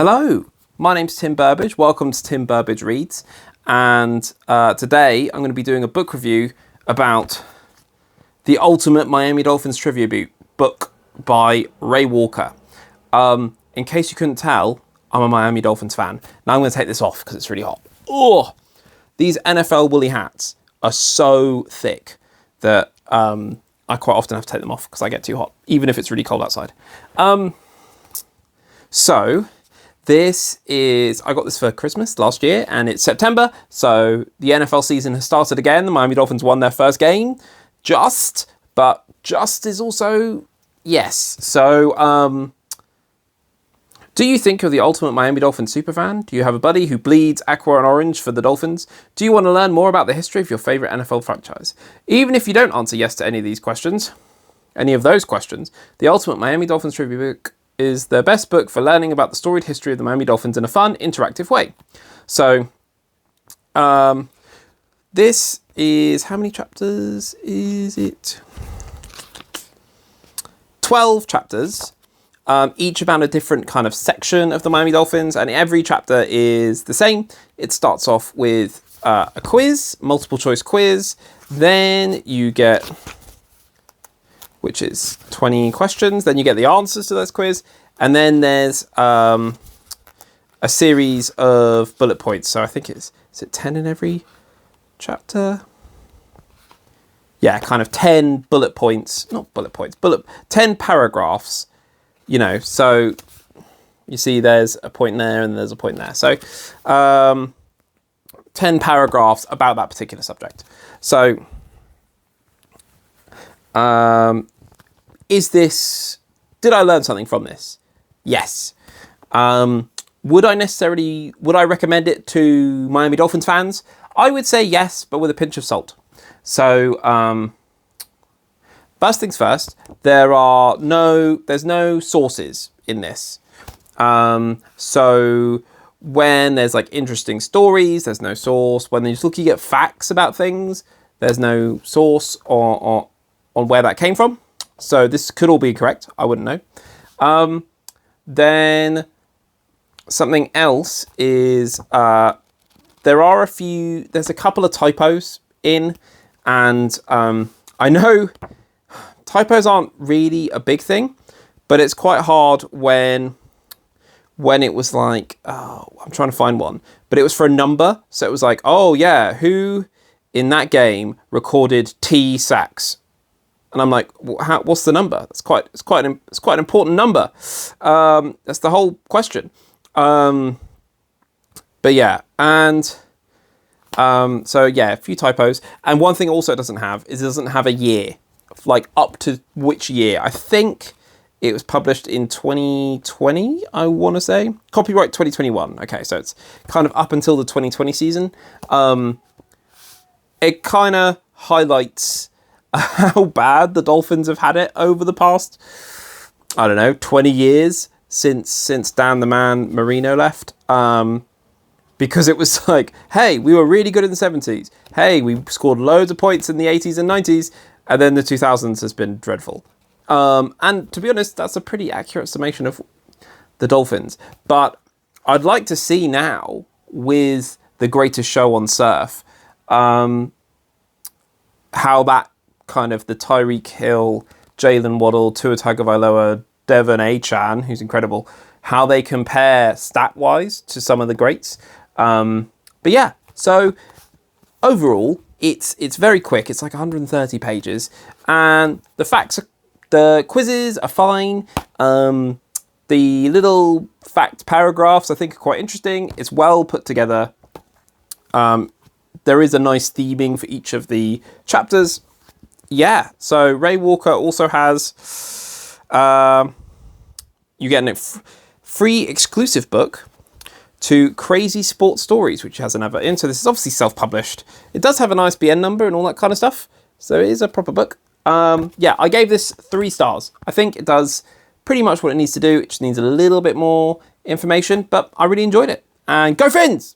Hello, my name's Tim Burbage. Welcome to Tim Burbage Reads. And today I'm going to be doing a book review about the ultimate Miami Dolphins Trivia Book by Ray Walker. In case you couldn't tell, I'm a Miami Dolphins fan. Now I'm going to take this off because it's really hot. Oh, these NFL woolly hats are so thick that I quite often have to take them off because I get too hot, even if it's really cold outside. So I got this for Christmas last year, and it's September, so the NFL season has started again. The Miami Dolphins won their first game, but just is also yes. So, do you think you're the ultimate Miami Dolphins superfan? Do you have a buddy who bleeds aqua and orange for the Dolphins? Do you want to learn more about the history of your favorite NFL franchise? Even if you don't answer yes to any of those questions, the ultimate Miami Dolphins Trivia Book is the best book for learning about the storied history of the Miami Dolphins in a fun, interactive way. So, this is, how many chapters is it? 12 chapters, each about a different kind of section of the Miami Dolphins, and every chapter is the same. It starts off with a quiz, multiple choice quiz, then you get, which is 20 questions. Then you get the answers to those quiz. And then there's a series of bullet points. So I think is it 10 in every chapter? Yeah, kind of 10 bullet points. 10 paragraphs, so you see there's a point there and there's a point there. So 10 paragraphs about that particular subject. So did I learn something from this? Yes. Would I recommend it to Miami Dolphins fans? I would say yes, but with a pinch of salt. So, first things first, there's no sources in this. So when there's like interesting stories, there's no source. When you're looking at facts about things, there's no source on where that came from. So this could all be correct. I wouldn't know. Then something else is there's a couple of typos in, and I know typos aren't really a big thing, but it's quite hard when it was like, I'm trying to find one, but it was for a number. So it was like, oh yeah, who in that game recorded T sacks? And I'm like, what's the number? It's quite an important number. That's the whole question. But yeah, and so yeah, a few typos. And one thing also it doesn't have a year, like up to which year. I think it was published in 2020. I want to say copyright 2021. Okay, so it's kind of up until the 2020 season. It kind of highlights how bad the Dolphins have had it over the past, 20 years since Dan the Man Marino left. Because it was like, hey, we were really good in the 70s. Hey, we scored loads of points in the 80s and 90s. And then the 2000s has been dreadful. And to be honest, that's a pretty accurate summation of the Dolphins. But I'd like to see now, with the greatest show on surf, how that kind of the Tyreek Hill, Jalen Waddle, Tua Tagovailoa, Devon Achane, who's incredible, how they compare stat-wise to some of the greats. But yeah, so overall, it's very quick. It's like 130 pages, and the quizzes are fine. The little fact paragraphs I think are quite interesting. It's well put together. There is a nice theming for each of the chapters. Yeah, so Ray Walker also has, you get a free exclusive book to Crazy Sports Stories, which has an advert in. So this is obviously self-published. It does have an ISBN number and all that kind of stuff. So it is a proper book. Yeah, I gave this 3 stars. I think it does pretty much what it needs to do. It just needs a little bit more information, but I really enjoyed it. And go Fins!